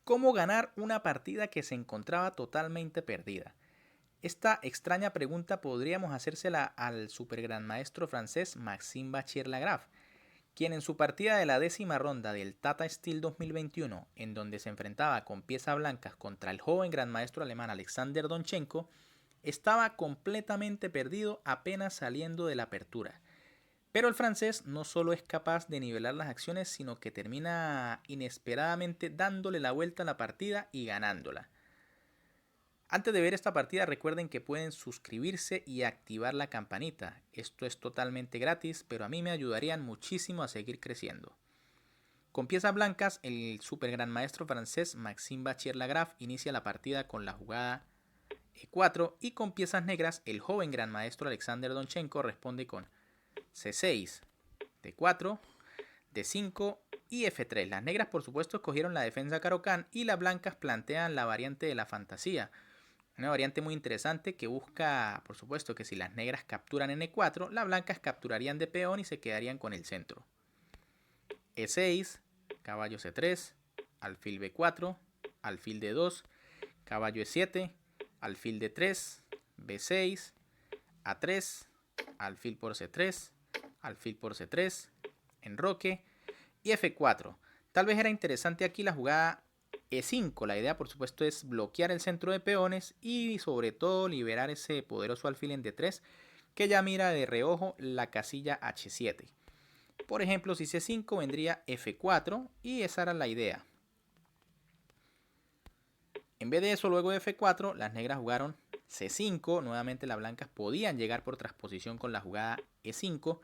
¿Cómo ganar una partida que se encontraba totalmente perdida? Esta extraña pregunta podríamos hacérsela al supergranmaestro francés Maxime Bachier-Lagrave, quien en su partida de la 10ª ronda del Tata Steel 2021, en donde se enfrentaba con piezas blancas contra el joven granmaestro alemán Alexander Donchenko, estaba completamente perdido apenas saliendo de la apertura. Pero el francés no solo es capaz de nivelar las acciones, sino que termina inesperadamente dándole la vuelta a la partida y ganándola. Antes de ver esta partida, recuerden que pueden suscribirse y activar la campanita. Esto es totalmente gratis, pero a mí me ayudarían muchísimo a seguir creciendo. Con piezas blancas, el super gran maestro francés Maxime Bachier-Lagrave inicia la partida con la jugada E4 y con piezas negras, el joven gran maestro Alexander Donchenko responde con C6, D4, D5 y F3. Las negras por supuesto escogieron la defensa Caro-Kann y las blancas plantean la variante de la fantasía. Una variante muy interesante que busca, por supuesto, que si las negras capturan en E4, las blancas capturarían de peón y se quedarían con el centro. E6, caballo C3, alfil B4, alfil D2, caballo E7, alfil D3, B6, A3, alfil por C3, alfil por C3, enroque y F4. Tal vez era interesante aquí la jugada E5. La idea, por supuesto, es bloquear el centro de peones y sobre todo liberar ese poderoso alfil en D3 que ya mira de reojo la casilla H7. Por ejemplo, si C5 vendría F4 y esa era la idea. En vez de eso, luego de F4, las negras jugaron C5. Nuevamente las blancas podían llegar por transposición con la jugada E5,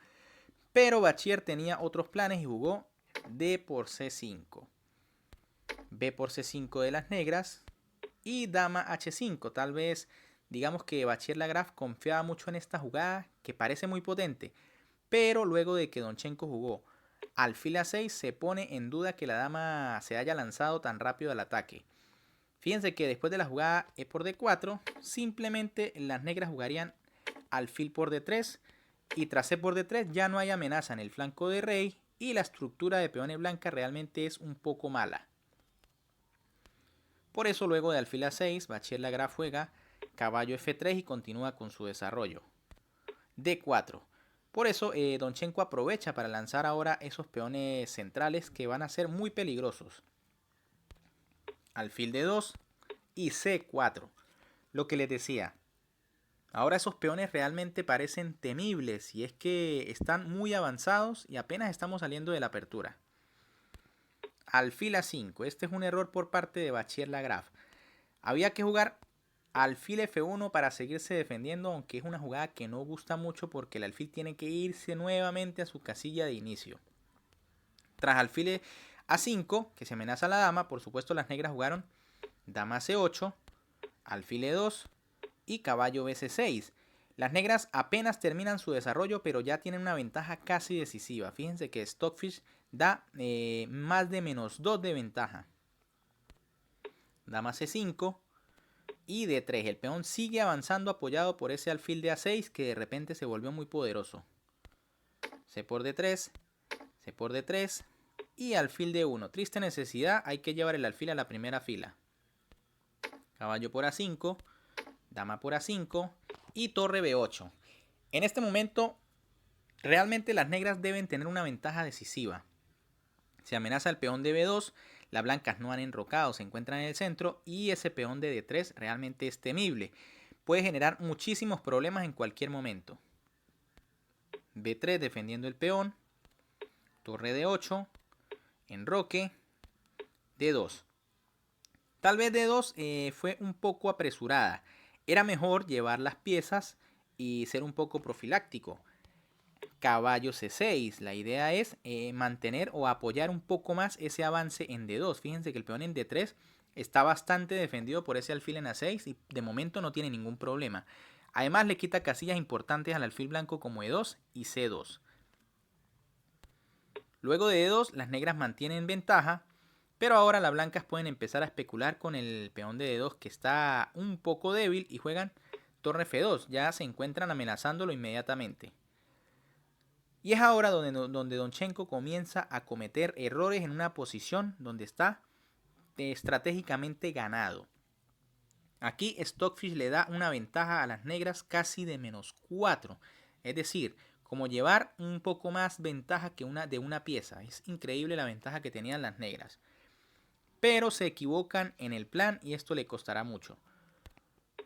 pero Bachier tenía otros planes y jugó D por C5. B por C5 de las negras y dama H5. Tal vez digamos que Bachier-Lagrave confiaba mucho en esta jugada que parece muy potente, pero luego de que Donchenko jugó alfil A6 se pone en duda que la dama se haya lanzado tan rápido al ataque. Fíjense que después de la jugada E por D4, simplemente las negras jugarían alfil por D3 y tras E por D3 ya no hay amenaza en el flanco de rey y la estructura de peones blanca realmente es un poco mala. Por eso luego de alfil A6, Bachier-Lagrave juega caballo F3 y continúa con su desarrollo. D4. Por eso Donchenko aprovecha para lanzar ahora esos peones centrales que van a ser muy peligrosos. Alfil D2 y C4. Lo que les decía, ahora esos peones realmente parecen temibles y es que están muy avanzados y apenas estamos saliendo de la apertura. Alfil A5. Este es un error por parte de Bachier-Lagrave. Había que jugar alfil F1 para seguirse defendiendo, aunque es una jugada que no gusta mucho porque el alfil tiene que irse nuevamente a su casilla de inicio. Tras alfil A5, que se amenaza a la dama, por supuesto las negras jugaron dama C8, alfil E2 y caballo BC6. Las negras apenas terminan su desarrollo, pero ya tienen una ventaja casi decisiva. Fíjense que Stockfish da más de -2 de ventaja. Dama C5 y D3. El peón sigue avanzando apoyado por ese alfil de A6 que de repente se volvió muy poderoso. C por D3, C por D3 y alfil D1. Triste necesidad, hay que llevar el alfil a la primera fila. Caballo por A5, dama por A5 y torre B8. En este momento, realmente las negras deben tener una ventaja decisiva. Se amenaza el peón de B2, las blancas no han enrocado, se encuentran en el centro y ese peón de D3 realmente es temible. Puede generar muchísimos problemas en cualquier momento. B3 defendiendo el peón, torre D8, enroque, D2. Tal vez D2 fue un poco apresurada. Era mejor llevar las piezas y ser un poco profiláctico. Caballo C6. La idea es mantener o apoyar un poco más ese avance en D2. Fíjense que el peón en D3 está bastante defendido por ese alfil en A6 y de momento no tiene ningún problema. Además le quita casillas importantes al alfil blanco como E2 y C2. Luego de E2 las negras mantienen ventaja, pero ahora las blancas pueden empezar a especular con el peón de D2 que está un poco débil y juegan torre F2. Ya se encuentran amenazándolo inmediatamente. Y es ahora donde Donchenko comienza a cometer errores en una posición donde está estratégicamente ganado. Aquí Stockfish le da una ventaja a las negras casi de -4. Es decir, como llevar un poco más ventaja que de una pieza. Es increíble la ventaja que tenían las negras. Pero se equivocan en el plan y esto le costará mucho.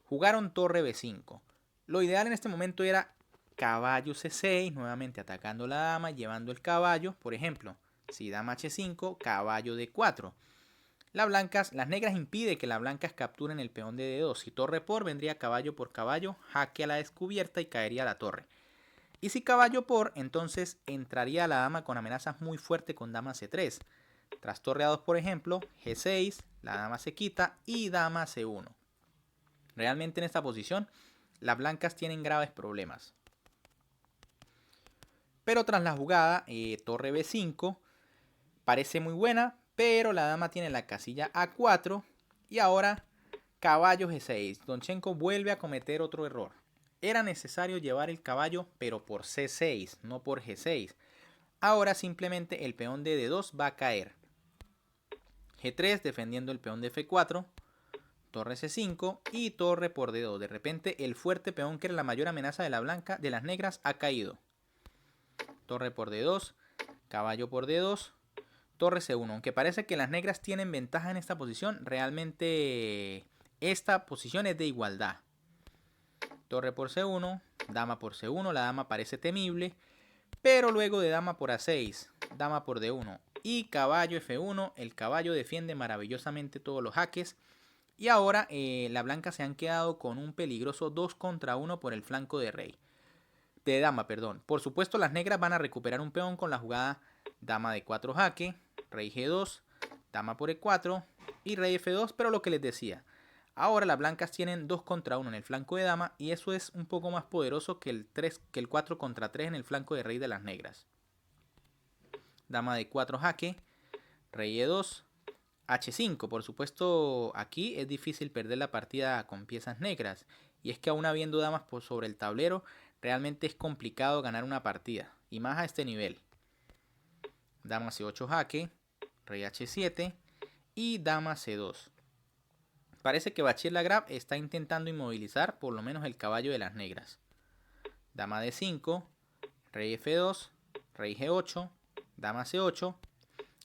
Jugaron torre B5. Lo ideal en este momento era caballo C6, nuevamente atacando la dama, llevando el caballo. Por ejemplo, si dama H5, caballo D4. Las negras impide que las blancas capturen el peón de D2. Si torre por, vendría caballo por caballo, jaque a la descubierta y caería la torre. Y si caballo por, entonces entraría la dama con amenazas muy fuertes con dama C3. Tras torre A2, por ejemplo, G6, la dama se quita y dama C1. Realmente en esta posición, las blancas tienen graves problemas. Pero tras la jugada, torre B5, parece muy buena, pero la dama tiene la casilla A4 y ahora caballo G6. Donchenko vuelve a cometer otro error. Era necesario llevar el caballo, pero por C6, no por G6. Ahora simplemente el peón de D2 va a caer. G3 defendiendo el peón de F4, torre C5 y torre por D2. De repente el fuerte peón que era la mayor amenaza de las negras ha caído. Torre por D2, caballo por D2, torre C1. Aunque parece que las negras tienen ventaja en esta posición, realmente esta posición es de igualdad. Torre por C1, dama por C1, la dama parece temible, pero luego de dama por A6, dama por D1 y caballo F1, el caballo defiende maravillosamente todos los jaques. Y ahora las blancas se han quedado con un peligroso 2 contra 1 por el flanco de dama, perdón. Por supuesto las negras van a recuperar un peón con la jugada dama de 4 jaque, rey G2, dama por E4 y rey F2, pero lo que les decía, ahora las blancas tienen 2 contra 1 en el flanco de dama y eso es un poco más poderoso que el 4 contra 3 en el flanco de rey de las negras. Dama de 4 jaque, rey E2, H5. Por supuesto aquí es difícil perder la partida con piezas negras y es que aún habiendo damas por sobre el tablero realmente es complicado ganar una partida y más a este nivel. Dama C8 jaque, rey H7 y dama C2. Parece que Bachir-Lagrave está intentando inmovilizar por lo menos el caballo de las negras. Dama D5, rey F2, rey G8, dama C8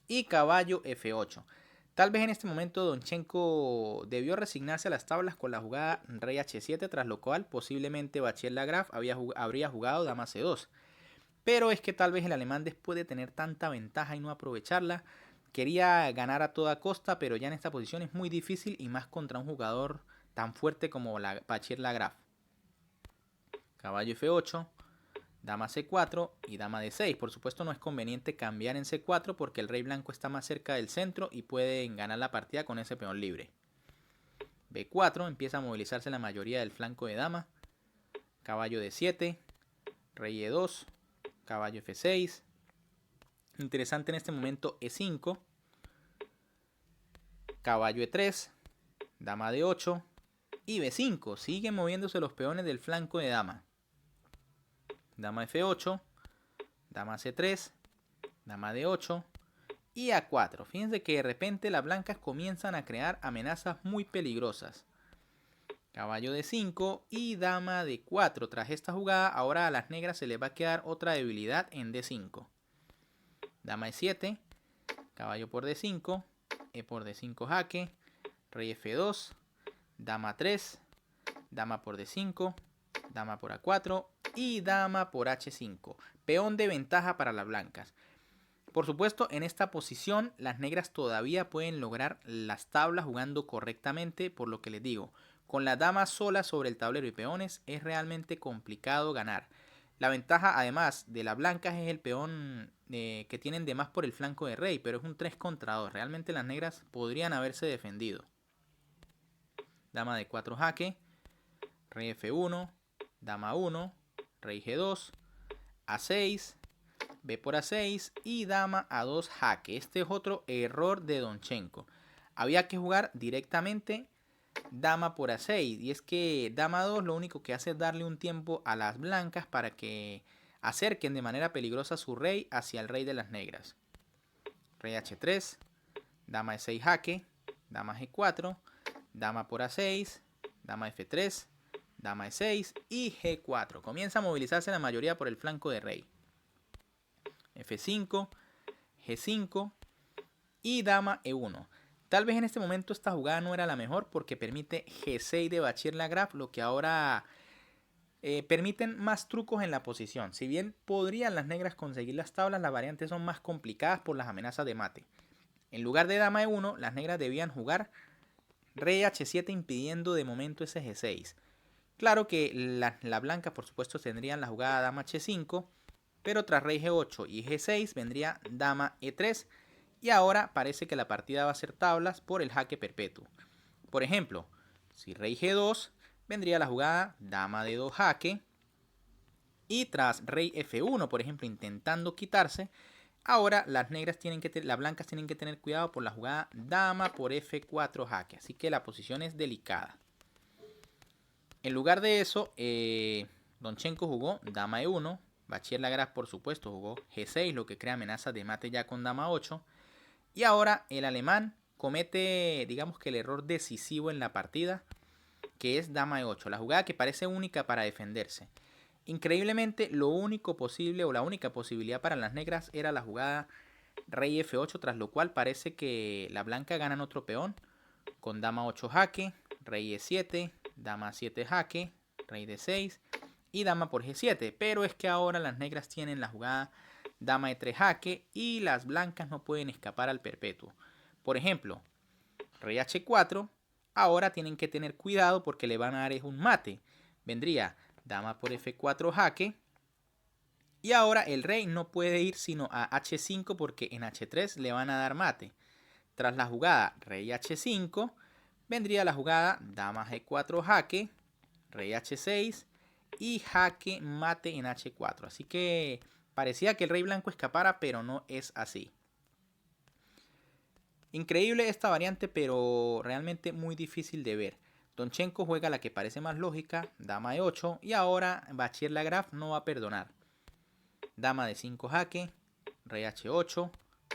y caballo F8. Tal vez en este momento Donchenko debió resignarse a las tablas con la jugada rey H7, tras lo cual posiblemente Bachir-Lagrave habría jugado dama C2. Pero es que tal vez el alemán, después de tener tanta ventaja y no aprovecharla, quería ganar a toda costa, pero ya en esta posición es muy difícil y más contra un jugador tan fuerte como Bachir-Lagrave. Caballo F8, dama C4 y dama D6. Por supuesto no es conveniente cambiar en C4 porque el rey blanco está más cerca del centro y pueden ganar la partida con ese peón libre. B4, empieza a movilizarse la mayoría del flanco de dama. Caballo D7, rey E2, caballo F6. Interesante en este momento E5, caballo E3, dama D8 y B5. Siguen moviéndose los peones del flanco de dama. Dama F8, dama C3, dama D8 y A4. Fíjense que de repente las blancas comienzan a crear amenazas muy peligrosas. Caballo D5 y dama D4. Tras esta jugada, ahora a las negras se les va a quedar otra debilidad en D5. Dama E7, caballo por D5, E por D5 jaque, rey F2, dama 3, dama por D5, dama por A4 y dama por H5. Peón de ventaja para las blancas. Por supuesto, en esta posición las negras todavía pueden lograr las tablas jugando correctamente, por lo que les digo, con la dama sola sobre el tablero y peones es realmente complicado ganar. La ventaja además de las blancas es el peón que tienen de más por el flanco de rey, pero es un 3 contra 2. Realmente las negras podrían haberse defendido. Dama de 4 jaque, rey F1, dama 1, rey G2, A6, B por A6 y dama A2 jaque. Este es otro error de Donchenko. Había que jugar directamente dama por A6 y es que dama 2 lo único que hace es darle un tiempo a las blancas para que acerquen de manera peligrosa a su rey hacia el rey de las negras. Rey H3, dama E6 jaque, dama G4, dama por A6, dama F3, dama E6 y G4. Comienza a movilizarse la mayoría por el flanco de rey. F5, G5 y dama E1. Tal vez en este momento esta jugada no era la mejor porque permite G6 de Bachir-Lagrave, lo que ahora permiten más trucos en la posición. Si bien podrían las negras conseguir las tablas, las variantes son más complicadas por las amenazas de mate. En lugar de dama E1, las negras debían jugar rey H7 impidiendo de momento ese G6. Claro que la blanca por supuesto tendrían la jugada dama H5, pero tras rey G8 y G6 vendría dama E3 y ahora parece que la partida va a ser tablas por el jaque perpetuo. Por ejemplo, si rey G2 vendría la jugada dama D2 jaque y tras rey F1 por ejemplo intentando quitarse, ahora las blancas tienen que tener cuidado por la jugada dama por F4 jaque, así que la posición es delicada. En lugar de eso, Donchenko jugó dama E1, Bachir-Lagrave por supuesto jugó G6, lo que crea amenazas de mate ya con dama 8. Y ahora el alemán comete, digamos que el error decisivo en la partida, que es dama E8, la jugada que parece única para defenderse. Increíblemente, lo único posible o la única posibilidad para las negras era la jugada rey F8, tras lo cual parece que la blanca ganan otro peón con dama 8 jaque, rey E7, dama 7 jaque, rey D6 y dama por G7. Pero es que ahora las negras tienen la jugada dama E3 jaque y las blancas no pueden escapar al perpetuo. Por ejemplo, rey H4, ahora tienen que tener cuidado porque le van a dar un mate. Vendría dama por F4 jaque. Y ahora el rey no puede ir sino a H5 porque en H3 le van a dar mate. Tras la jugada rey H5, vendría la jugada dama G4 jaque, rey H6 y jaque mate en H4. Así que parecía que el rey blanco escapara, pero no es así. Increíble esta variante, pero realmente muy difícil de ver. Donchenko juega la que parece más lógica, dama E8, y ahora Bachir-Lagrave no va a perdonar. Dama de 5 jaque, rey H8,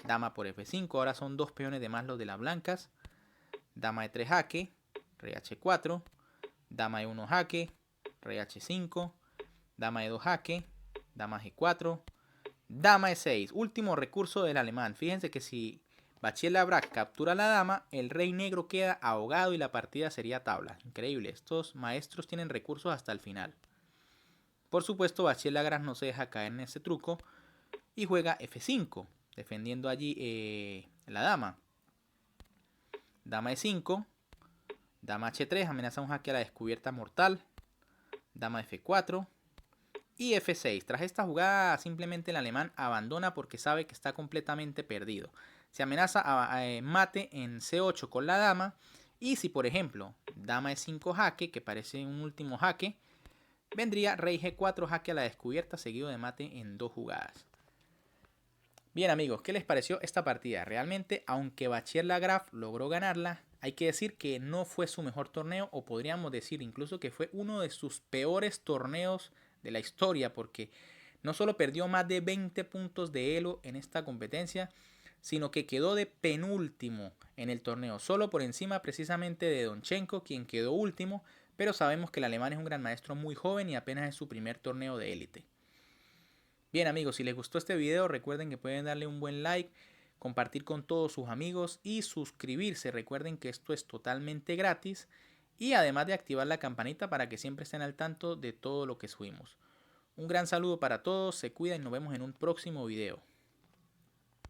dama por F5, ahora son dos peones de más los de las blancas. Dama de 3 jaque, rey H4, dama de 1 jaque, rey H5, dama de 2 jaque, dama G4, dama E6, último recurso del alemán. Fíjense que si Bachir-Lagrave captura la dama, el rey negro queda ahogado y la partida sería tabla. Increíble, estos maestros tienen recursos hasta el final. Por supuesto, Bachir-Lagrave no se deja caer en ese truco y juega F5, defendiendo allí la dama. Dama E5, dama H3, amenaza un jaque a la descubierta mortal. Dama F4 y F6. Tras esta jugada simplemente el alemán abandona porque sabe que está completamente perdido. Se amenaza a mate en C8 con la dama. Y si por ejemplo dama E5 jaque, que parece un último jaque, vendría rey G4 jaque a la descubierta seguido de mate en 2 jugadas. Bien amigos, ¿qué les pareció esta partida? Realmente, aunque Bachir-Lagrave logró ganarla, hay que decir que no fue su mejor torneo, o podríamos decir incluso que fue uno de sus peores torneos de la historia, porque no solo perdió más de 20 puntos de elo en esta competencia, sino que quedó de penúltimo en el torneo, solo por encima precisamente de Donchenko, quien quedó último, pero sabemos que el alemán es un gran maestro muy joven y apenas es su primer torneo de élite. Bien amigos, si les gustó este video recuerden que pueden darle un buen like, compartir con todos sus amigos y suscribirse. Recuerden que esto es totalmente gratis y además de activar la campanita para que siempre estén al tanto de todo lo que subimos. Un gran saludo para todos, se cuidan y nos vemos en un próximo video.